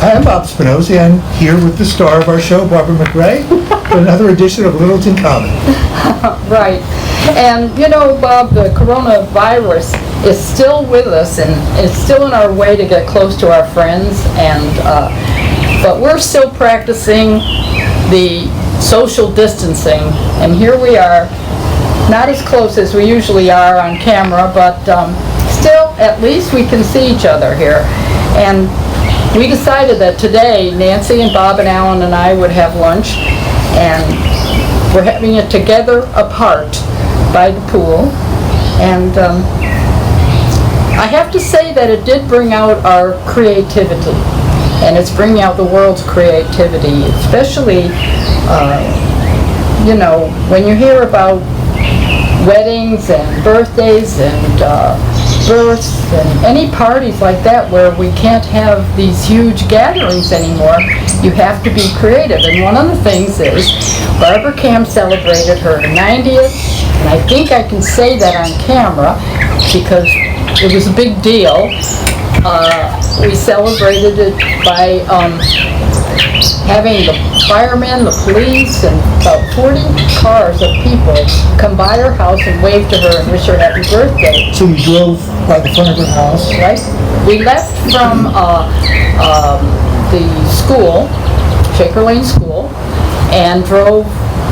Hi, I'm Bob Spinozzi. I'm here with the star of our show, Barbara McRae, for another edition of Littleton Common. Right. And you know, Bob, the coronavirus is still with us, and it's still in our way to get close to our friends, and but we're still practicing the social distancing, and here we are, not as close as we usually are on camera, but still, at least we can see each other here. And we decided that today, Nancy and Bob and Alan and I would have lunch, and we're having it together apart by the pool. And I have to say that it did bring out our creativity, and it's bringing out the world's creativity, especially, you know, when you hear about weddings and birthdays and births and any parties like that where we can't have these huge gatherings anymore, you have to be creative. And one of the things is Barbara Cam celebrated her 90th, and I think I can say that on camera because it was a big deal. We celebrated it by having the firemen, the police, and about 40 cars of people come by her house and wave to her and wish her happy birthday. So you drove by the front of her house? Right. We left from the school, Shaker Lane School, and drove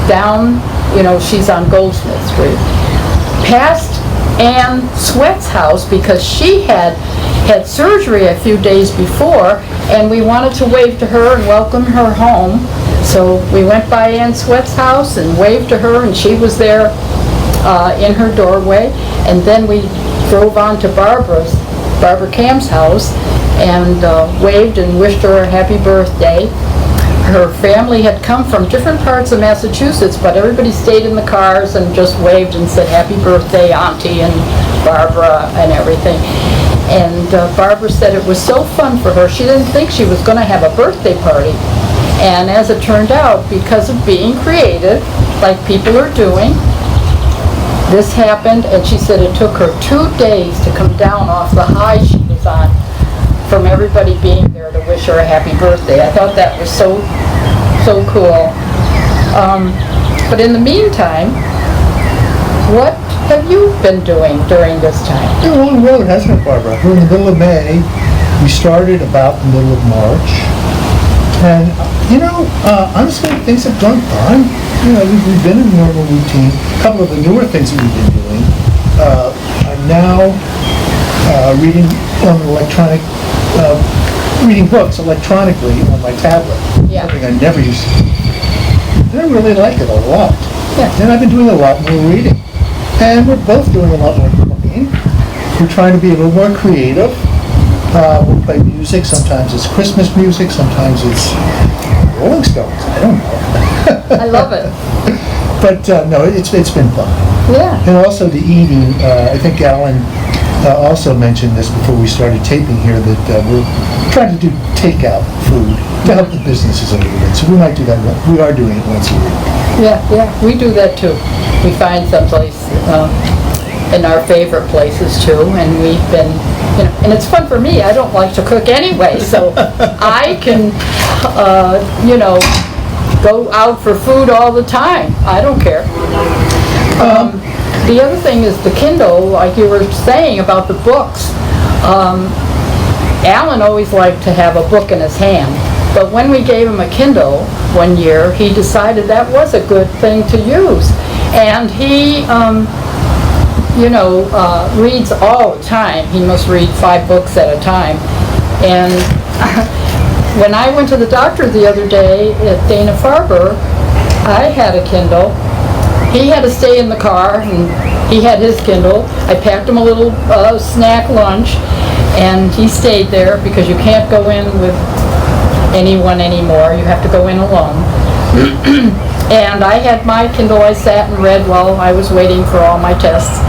down, you know, she's on Goldsmith Street, past Ann Sweat's house because she had surgery a few days before, and we wanted to wave to her and welcome her home. So we went by Ann Sweat's house and waved to her, and she was there in her doorway. And then we drove on to Barbara Cam's house and waved and wished her a happy birthday. Her family had come from different parts of Massachusetts, but everybody stayed in the cars and just waved and said happy birthday, Auntie and Barbara and everything. And Barbara said it was so fun for her. She didn't think she was going to have a birthday party. And as it turned out, because of being creative, like people are doing, this happened, and she said it took her 2 days to come down off the high she was on from everybody being there to wish her a happy birthday. I thought that was so cool. But in the meantime, what have you been doing during this time? It's been a long road, hasn't it, Barbara? We're in the middle of May. We started about the middle of March. And, you know, honestly, things have gone fine. You know, we've been in normal routine. A couple of the newer things that we've been doing. I'm now reading on electronic, reading books electronically on my tablet. Yeah. Something I never used to do. And I really like it a lot. Yeah. And I've been doing a lot more reading. And we're both doing a lot more cooking. We're trying to be a little more creative. We'll play music. Sometimes it's Christmas music. Sometimes it's Rolling Stones. I don't know. I love it. But no, it's been fun. Yeah. And also the eating. I think Alan also mentioned this before we started taping here, that we're trying to do takeout food to help the businesses a little bit. So we might do that. We are doing it once a week. Yeah, we do that too. We find someplace in our favorite places too, and we've been, you know, and it's fun for me. I don't like to cook anyway, so I can, you know, go out for food all the time. I don't care. The other thing is the Kindle, like you were saying about the books. Alan always liked to have a book in his hand, but when we gave him a Kindle one year, he decided that was a good thing to use. And he, you know, reads all the time. He must read 5 books at a time. And when I went to the doctor the other day at Dana-Farber, I had a Kindle. He had to stay in the car, and he had his Kindle. I packed him a little snack lunch, and he stayed there because you can't go in with anyone anymore. You have to go in alone. And I had my Kindle. I sat and read while I was waiting for all my tests.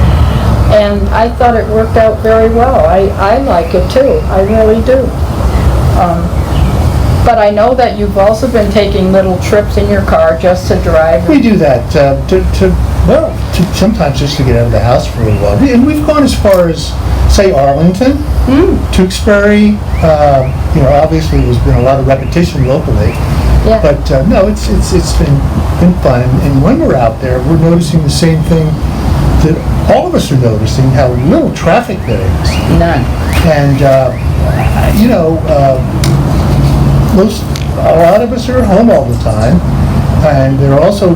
And I thought it worked out very well. I like it too. I really do. But I know that you've also been taking little trips in your car just to drive. We do that sometimes just to get out of the house for a little while. And we've gone as far as, say, Arlington, Tewksbury. Obviously there's been a lot of repetition locally. Yeah. But no, it's been fun. And when we're out there, we're noticing the same thing that all of us are noticing, how little traffic there is. None. And, a lot of us are at home all the time, and there are also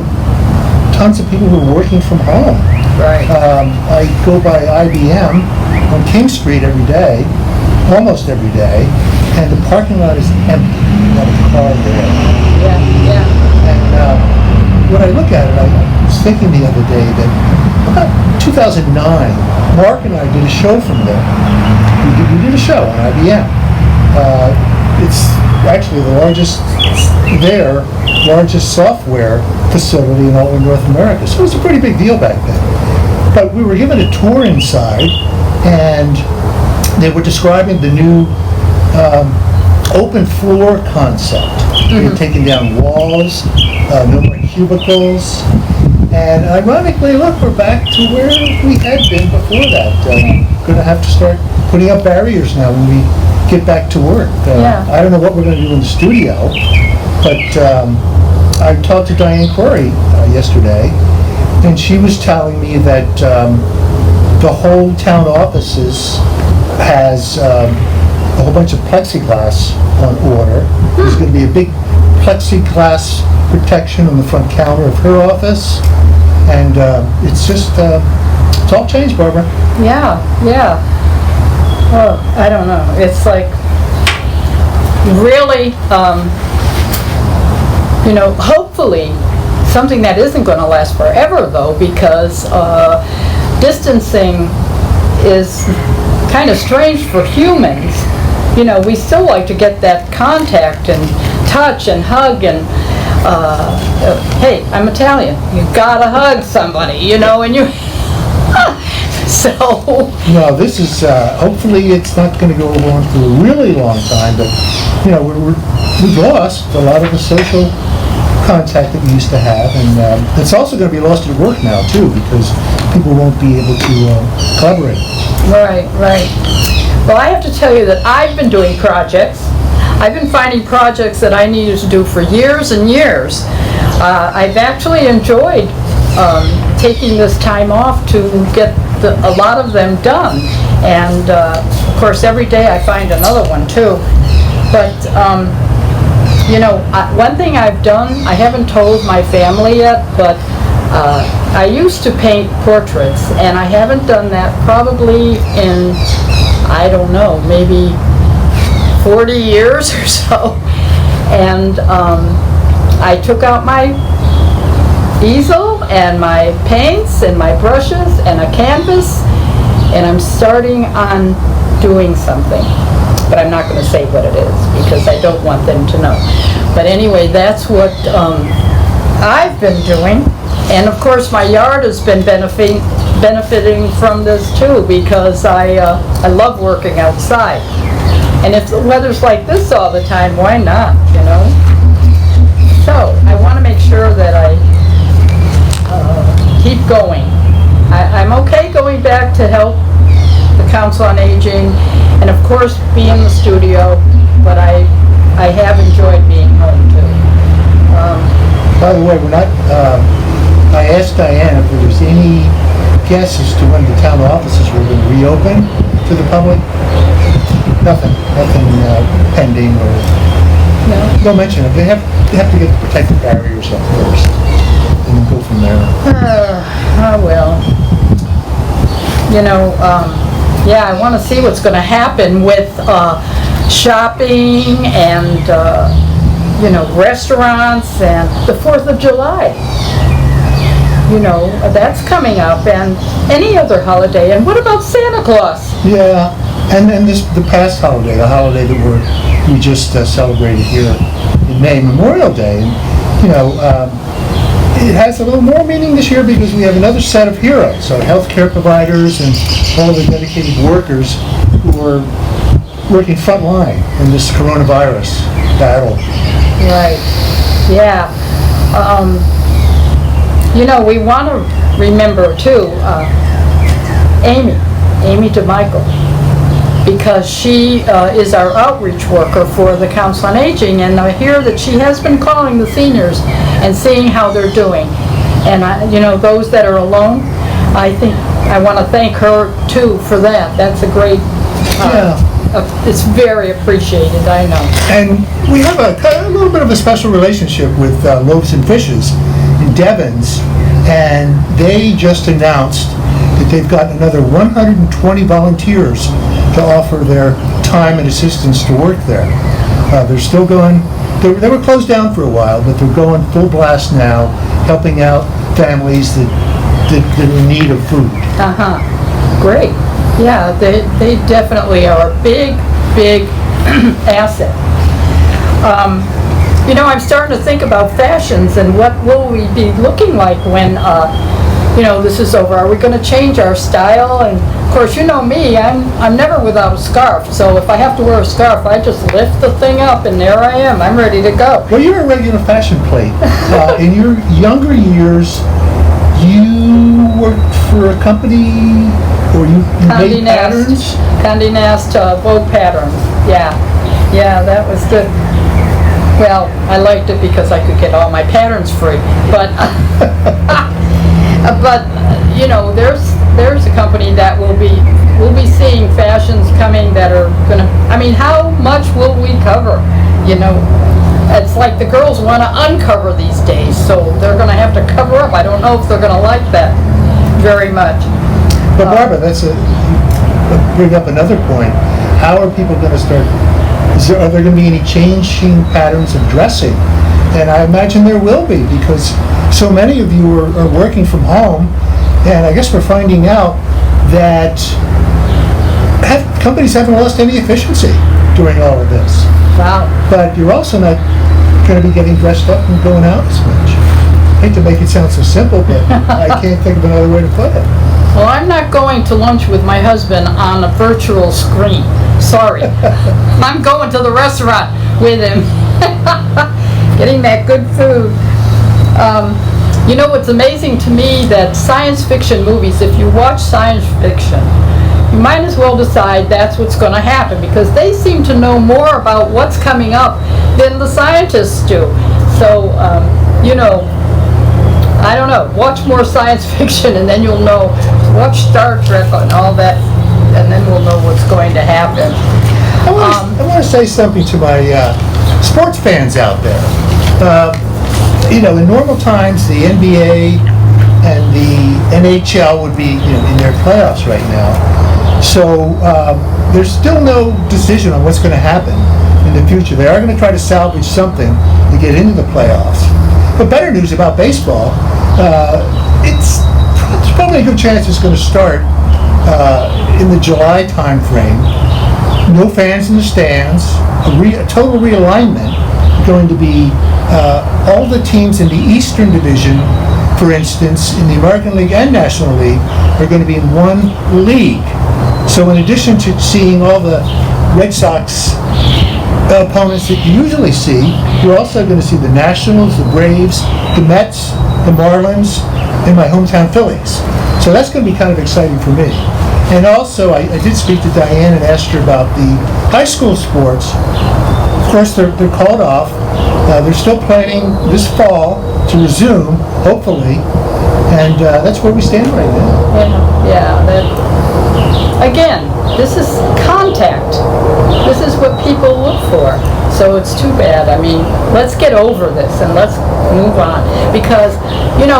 tons of people who are working from home. Right. I go by IBM on King Street every day, almost every day, and the parking lot is empty. Not a car there. Yeah. And when I look at it, I was thinking the other day that about 2009, Mark and I did a show from there. We did a show on IBM. It's actually the largest software facility in all of North America. So it was a pretty big deal back then. But we were given a tour inside, and they were describing the new open floor concept. They're taking down walls, no more cubicles. And ironically, look, we're back to where we had been before that. Going to have to start putting up barriers now when we get back to work. I don't know what we're going to do in the studio, but I talked to Diane Corey yesterday, and she was telling me that the whole town offices has a whole bunch of plexiglass on order. There's going to be a big plexiglass protection on the front counter of her office, and it's all changed, Barbara. Yeah. Well, I don't know. It's like really, hopefully something that isn't going to last forever, though, because distancing is kind of strange for humans. We still like to get that contact and touch and hug and hey, I'm Italian. You gotta hug somebody, and you. So. No, this is, hopefully it's not going to go on for a really long time, but, we've lost a lot of the social contact that we used to have, and it's also going to be lost at work now, too, because people won't be able to collaborate. Right. Well, I have to tell you that I've been doing projects. I've been finding projects that I needed to do for years and years. I've actually enjoyed taking this time off to get a lot of them done, and of course every day I find another one too. But one thing I've done, I haven't told my family yet, but I used to paint portraits, and I haven't done that probably in, I don't know, maybe 40 years or so. And I took out my easel and my paints and my brushes and a canvas, and I'm starting on doing something, but I'm not going to say what it is because I don't want them to know. But anyway, that's what I've been doing, and of course my yard has been benefiting from this too, because I love working outside, and if the weather's like this all the time, why not, So I want to make sure that I keep going. I'm okay going back to help the Council on Aging, and of course be in the studio, but I have enjoyed being home too. By the way, we're not, I asked Diane if there was any guess as to when the town offices were going to reopen to the public. Nothing pending or... No? Don't mention it. They have to get the protective barriers up first, and then go from there. Well, I want to see what's going to happen with shopping and, restaurants and the 4th of July. That's coming up, and any other holiday. And what about Santa Claus? Yeah, and the past holiday, the holiday that we just celebrated here in May, Memorial Day. And, it has a little more meaning this year because we have another set of heroes, so healthcare providers and all the dedicated workers who are working front line in this coronavirus battle. Right, yeah. We want to remember too, Amy DeMichael, because she is our outreach worker for the Council on Aging, and I hear that she has been calling the seniors and seeing how they're doing. And those that are alone, I think I want to thank her too for that. That's a great, it's very appreciated, I know. And we have a little bit of a special relationship with Loaves and Fishes in Devens, and they just announced that they've got another 120 volunteers to offer their time and assistance to work there. They're still going, they were closed down for a while, but they're going full blast now, helping out families that are in need of food. Great. Yeah, they definitely are a big asset. I'm starting to think about fashions and what will we be looking like when this is over. Are we going to change our style? And of course, you know me, I'm never without a scarf. So if I have to wear a scarf, I just lift the thing up and there I am. I'm ready to go. Well, you're a regular fashion plate. In your younger years, you worked for a company, or you made patterns? Condé Nast Vogue patterns. Yeah, that was good. Well, I liked it because I could get all my patterns free. But there's a company that we'll be seeing fashions coming that are gonna. I mean, how much will we cover? It's like the girls want to uncover these days, so they're going to have to cover up. I don't know if they're going to like that very much. But Barbara, bring up another point. How are people going to start? Are there going to be any changing patterns of dressing? And I imagine there will be, because so many of you are working from home, and I guess we're finding out that companies haven't lost any efficiency during all of this. Wow. But you're also not going to be getting dressed up and going out as much. I hate to make it sound so simple, but I can't think of another way to put it. Well, I'm not going to lunch with my husband on a virtual screen. Sorry. I'm going to the restaurant with him. Getting that good food. It's amazing to me that science fiction movies, if you watch science fiction, you might as well decide that's what's going to happen, because they seem to know more about what's coming up than the scientists do. So, I don't know, watch more science fiction and then you'll know. Watch Star Trek and all that, and then we'll know what's going to happen. I want to say something to my sports fans out there. In normal times, the NBA and the NHL would be in their playoffs right now. So there's still no decision on what's going to happen in the future. They are going to try to salvage something to get into the playoffs. But better news about baseball, there's probably a good chance it's going to start in the July time frame. No fans in the stands, a total realignment. Going to be all the teams in the Eastern Division, for instance, in the American League and National League, are going to be in one league. So in addition to seeing all the Red Sox opponents that you usually see, you're also going to see the Nationals, the Braves, the Mets, the Marlins, and my hometown Phillies. So that's going to be kind of exciting for me. And also, I did speak to Diane and asked her about the high school sports. Of course, they're called off. They're still planning this fall to resume, hopefully, and that's where we stand right now. Again, this is contact. This is what people look for. So it's too bad. I mean, let's get over this and let's move on. Because,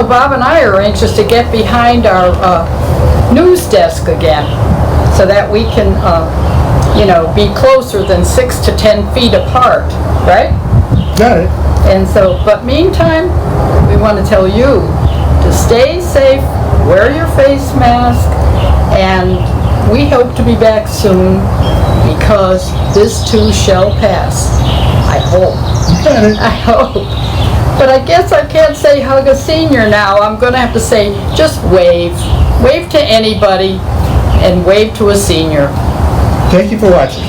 Bob and I are anxious to get behind our news desk again so that we can, be closer than 6 to 10 feet apart, right? Got it. And so, but meantime, we want to tell you to stay safe, wear your face mask, and we hope to be back soon, because this too shall pass. I hope. Got it. I hope. But I guess I can't say hug a senior now. I'm going to have to say just wave. Wave to anybody and wave to a senior. Thank you for watching.